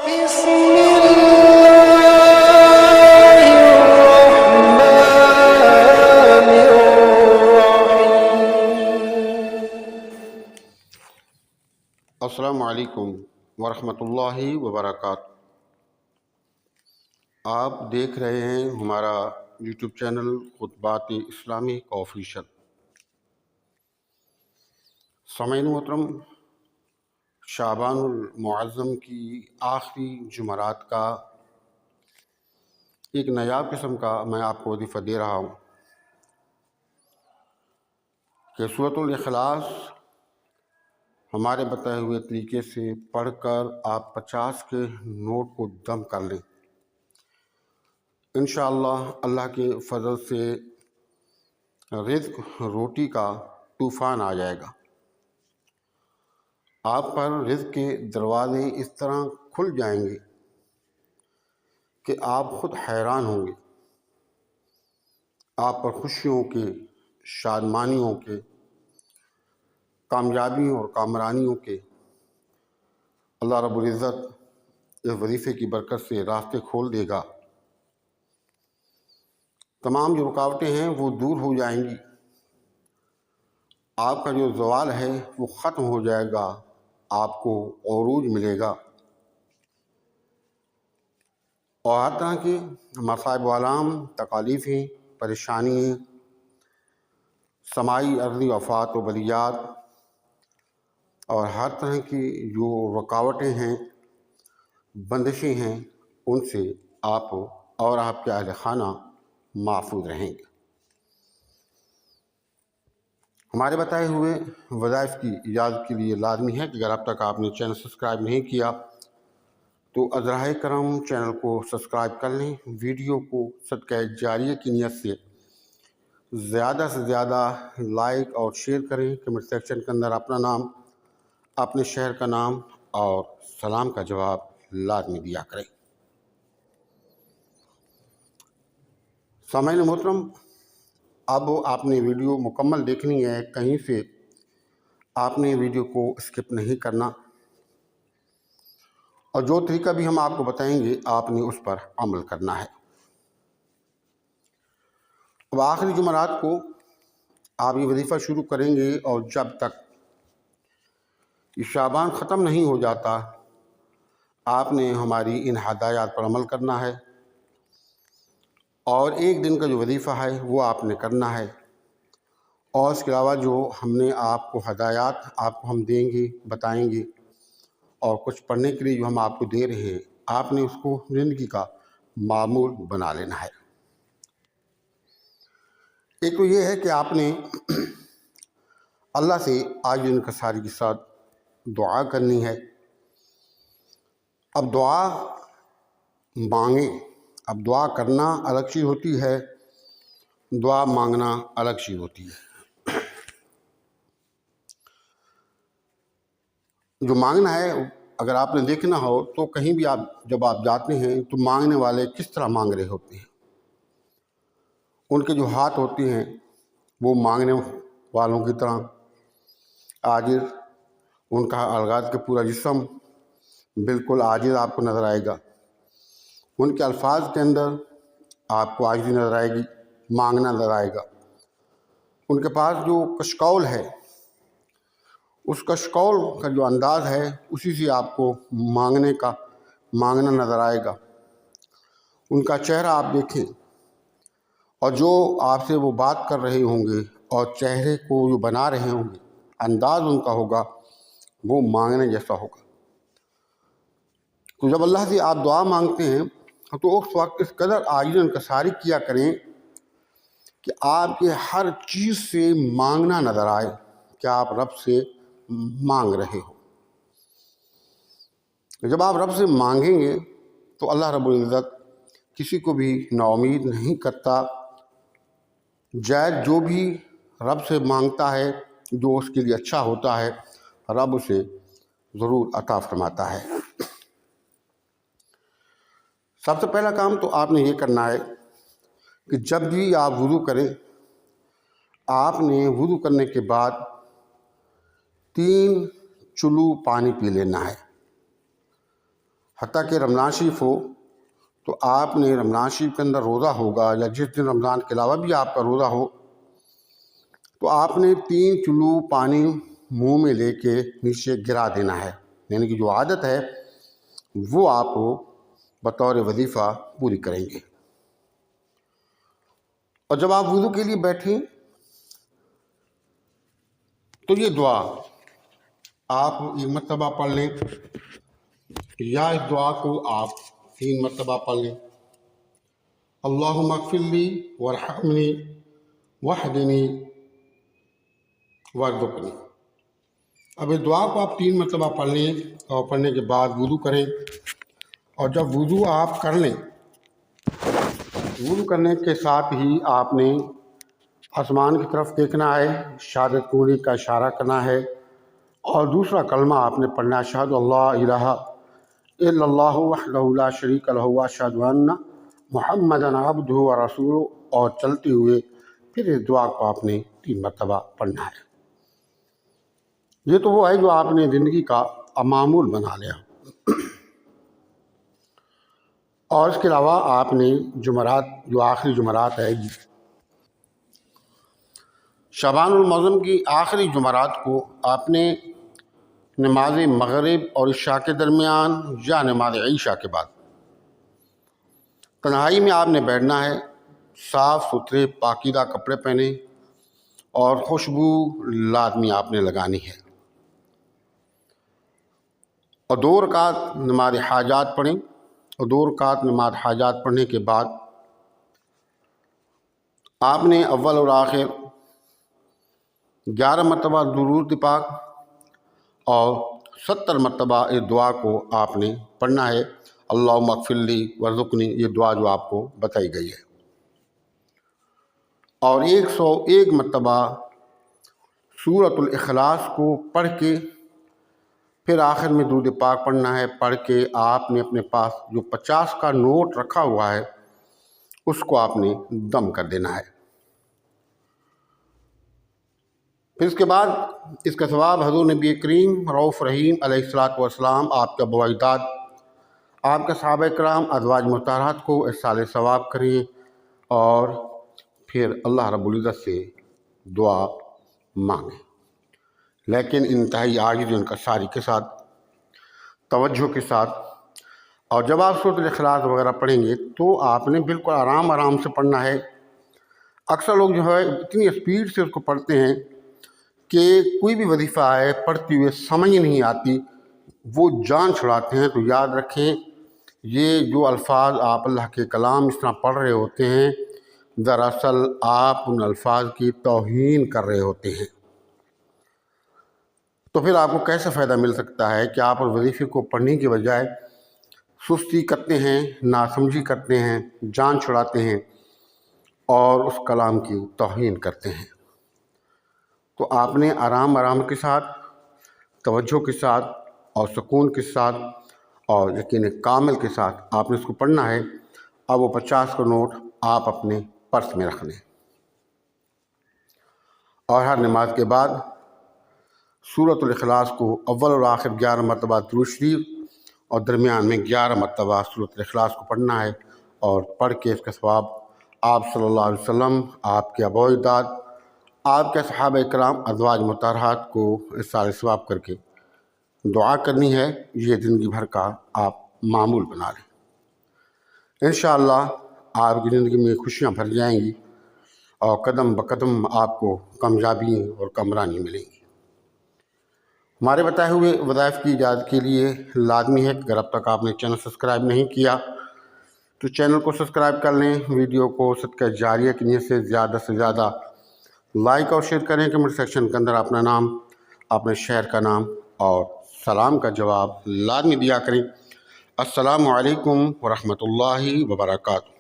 بسم الله الرحمن الرحيم. السلام علیکم ورحمۃ اللہ وبرکاتہ. آپ دیکھ رہے ہیں ہمارا یوٹیوب چینل خطبات اسلامی آفیشل. سامعین محترم، شعبان المعظم کی آخری جمعرات کا ایک نایاب قسم کا میں آپ کو وظیفہ دے رہا ہوں کہ سورۃ الاخلاص ہمارے بتائے ہوئے طریقے سے پڑھ کر آپ 50 کے نوٹ کو دم کر لیں. انشاءاللہ اللہ کے فضل سے رزق روٹی کا طوفان آ جائے گا. آپ پر رزق کے دروازے اس طرح کھل جائیں گے کہ آپ خود حیران ہوں گے. آپ پر خوشیوں کے، شادمانیوں کے، کامیابیوں اور کامرانیوں کے اللہ رب العزت اس وظیفے کی برکت سے راستے کھول دے گا. تمام جو رکاوٹیں ہیں وہ دور ہو جائیں گی. آپ کا جو زوال ہے وہ ختم ہو جائے گا. آپ کو عروج ملے گا اور ہر طرح کی مصائب و آلام، تکالیفیں، پریشانییں، سماعی ارضی آفات و بلیات اور ہر طرح کی جو رکاوٹیں ہیں، بندشیں ہیں، ان سے آپ اور آپ کے اہل خانہ محفوظ رہیں گے. ہمارے بتائے ہوئے وظائف کی اجازت کے لیے لازمی ہے کہ اگر اب تک آپ نے چینل سبسکرائب نہیں کیا تو ازراہ کرم چینل کو سبسکرائب کر لیں. ویڈیو کو صدقہ جاریہ کی نیت سے زیادہ سے زیادہ لائک اور شیئر کریں. کمنٹ سیکشن کے اندر اپنا نام، اپنے شہر کا نام اور سلام کا جواب لازمی دیا کریں. سامعین محترم، اب آپ نے ویڈیو مکمل دیکھنی ہے. کہیں سے آپ نے ویڈیو کو اسکپ نہیں کرنا اور جو طریقہ بھی ہم آپ کو بتائیں گے آپ نے اس پر عمل کرنا ہے. اب آخری جمعرات کو آپ یہ وظیفہ شروع کریں گے اور جب تک یہ شعبان ختم نہیں ہو جاتا آپ نے ہماری ان ہدایات پر عمل کرنا ہے اور ایک دن کا جو وظیفہ ہے وہ آپ نے کرنا ہے. اور اس کے علاوہ جو ہم نے آپ کو ہدایات آپ کو ہم دیں گے، بتائیں گے اور کچھ پڑھنے کے لیے جو ہم آپ کو دے رہے ہیں آپ نے اس کو زندگی کا معمول بنا لینا ہے. ایک تو یہ ہے کہ آپ نے اللہ سے عاجز انکساری کے ساتھ دعا کرنی ہے. اب دعا مانگیں. اب دعا کرنا الگ چیز ہوتی ہے، دعا مانگنا الگ چیز ہوتی ہے. جو مانگنا ہے اگر آپ نے دیکھنا ہو تو کہیں بھی جب آپ جاتے ہیں تو مانگنے والے کس طرح مانگ رہے ہوتے ہیں. ان کے جو ہاتھ ہوتے ہیں وہ مانگنے والوں کی طرح عاجز، ان کا الغاز کے پورا جسم بالکل عاجز آپ کو نظر آئے گا. ان کے الفاظ کے اندر آپ کو عاجزی نظر آئے گی، مانگنا نظر آئے گا. ان کے پاس جو کشکول ہے اس کشکول کا جو انداز ہے اسی سے آپ کو مانگنا نظر آئے گا. ان کا چہرہ آپ دیکھیں اور جو آپ سے وہ بات کر رہے ہوں گے اور چہرے کو جو بنا رہے ہوں گے انداز ان کا ہوگا وہ مانگنے جیسا ہوگا. تو جب اللہ سے آپ دعا مانگتے ہیں تو اس وقت اس قدر عاجز انکساری کیا کریں کہ آپ کے ہر چیز سے مانگنا نظر آئے کہ آپ رب سے مانگ رہے ہو. جب آپ رب سے مانگیں گے تو اللہ رب العزت کسی کو بھی نا امید نہیں کرتا. جائز جو بھی رب سے مانگتا ہے جو اس کے لیے اچھا ہوتا ہے رب اسے ضرور عطا فرماتا ہے. سب سے پہلا کام تو آپ نے یہ کرنا ہے کہ جب بھی آپ وضو کریں آپ نے وضو کرنے کے بعد 3 چلو پانی پی لینا ہے. حتیٰ کہ رمضان شریف ہو تو آپ نے رمضان شریف کے اندر روزہ ہوگا یا جس دن رمضان کے علاوہ بھی آپ کا روزہ ہو تو آپ نے 3 چلو پانی منہ میں لے کے نیچے گرا دینا ہے، یعنی کہ جو عادت ہے وہ آپ بطور وظیفہ پوری کریں گے۔ اور جب آپ وضو کے لیے بیٹھیں تو یہ دعا آپ 1 مرتبہ پڑھ لیں یا اس دعا کو آپ 3 مرتبہ پڑھ لیں۔ اللہم اغفر لی وارحمنی واہدنی وارزقنی۔ اب اس دعا کو آپ 3 مرتبہ پڑھ لیں اور پڑھنے کے بعد وضو کریں، اور جب وضو آپ کر لیں، وضو کرنے کے ساتھ ہی آپ نے آسمان کی طرف دیکھنا ہے، شہادت کنوری کا اشارہ کرنا ہے، اور دوسرا کلمہ آپ نے پڑھنا ہے، اشہد اللہ الہ الا اللہ وحدہ لا شریک لہ واشہد ان محمدا عبدہ ورسولہ، اور چلتے ہوئے پھر اس دعا کو آپ نے 3 مرتبہ پڑھنا ہے۔ یہ تو وہ ہے جو آپ نے زندگی کا معمول بنا لیا۔ اور اس کے علاوہ آپ نے جمعرات، جو آخری جمعرات ہے، شعبان المعظم کی آخری جمعرات کو آپ نے نماز مغرب اور عشاء کے درمیان یا نماز عشاء کے بعد تنہائی میں آپ نے بیٹھنا ہے، صاف ستھرے پاکیزہ کپڑے پہنے اور خوشبو لازمی آپ نے لگانی ہے، اور 2 رکعت نماز حاجات پڑھیں، اور 2 رکعت نماز حاجات پڑھنے کے بعد آپ نے اول اور آخر 11 مرتبہ درود پاک اور 70 مرتبہ اس دعا کو آپ نے پڑھنا ہے، اللہم اغفر لی وارزقنی، یہ دعا جو آپ کو بتائی گئی ہے، اور 101 مرتبہ سورۃ الاخلاص کو پڑھ کے پھر آخر میں درود پاک پڑھنا ہے۔ پڑھ کے آپ نے اپنے پاس جو 50 کا نوٹ رکھا ہوا ہے اس کو آپ نے دم کر دینا ہے۔ پھر اس کے بعد اس کا ثواب حضور نبی کریم رؤوف رحیم علیہ الصلوۃ والسلام، آپ کے ابا اجداد، آپ کے صحابہ کرام، ازواج مطہرات کو ایصال ثواب کریں، اور پھر اللہ رب العزت سے دعا مانگیں، لیکن انتہائی عاجز انکساری کے ساتھ، توجہ کے ساتھ۔ اور جب آپ سورۃ الاخلاص وغیرہ پڑھیں گے تو آپ نے بالکل آرام سے پڑھنا ہے۔ اکثر لوگ جو ہے اتنی اسپیڈ سے اس کو پڑھتے ہیں کہ کوئی بھی وظیفہ ہے پڑھتے ہوئے سمجھ نہیں آتی، وہ جان چھڑاتے ہیں۔ تو یاد رکھیں، یہ جو الفاظ آپ اللہ کے کلام اس طرح پڑھ رہے ہوتے ہیں، دراصل آپ ان الفاظ کی توہین کر رہے ہوتے ہیں۔ تو پھر آپ کو کیسے فائدہ مل سکتا ہے کہ آپ اس وظیفے کو پڑھنے کے بجائے سستی کرتے ہیں، ناسمجھی کرتے ہیں، جان چھڑاتے ہیں اور اس کلام کی توہین کرتے ہیں۔ تو آپ نے آرام کے ساتھ، توجہ کے ساتھ اور سکون کے ساتھ اور یقین کامل کے ساتھ آپ نے اس کو پڑھنا ہے۔ اب وہ 50 کا نوٹ آپ اپنے پرس میں رکھ لیں، اور ہر نماز کے بعد سورۃ الاخلاص کو اول اور آخر 11 مرتبہ درود شریف اور درمیان میں 11 مرتبہ سورۃ الاخلاص کو پڑھنا ہے، اور پڑھ کے اس کا ثواب آپ صلی اللہ علیہ وسلم، آپ کے ابا اجداد، آپ کے صحابہ کرام، ازواج مطہرات کو ایصال ثواب کر کے دعا کرنی ہے۔ یہ زندگی بھر کا آپ معمول بنا لیں، انشاءاللہ آپ کی زندگی میں خوشیاں بھر جائیں گی، اور قدم بقدم آپ کو کامیابی اور کامرانی ملیں گی۔ ہمارے بتائے ہوئے وظائف کی ایجاد کے لیے لازمی ہے کہ اگر اب تک آپ نے چینل سبسکرائب نہیں کیا تو چینل کو سبسکرائب کر لیں، ویڈیو کو صدقہ جاریہ کی نیت سے زیادہ لائک اور شیئر کریں، کمنٹ سیکشن کے اندر اپنا نام، اپنے شہر کا نام اور سلام کا جواب لازمی دیا کریں۔ السلام علیکم ورحمۃ اللہ وبرکاتہ۔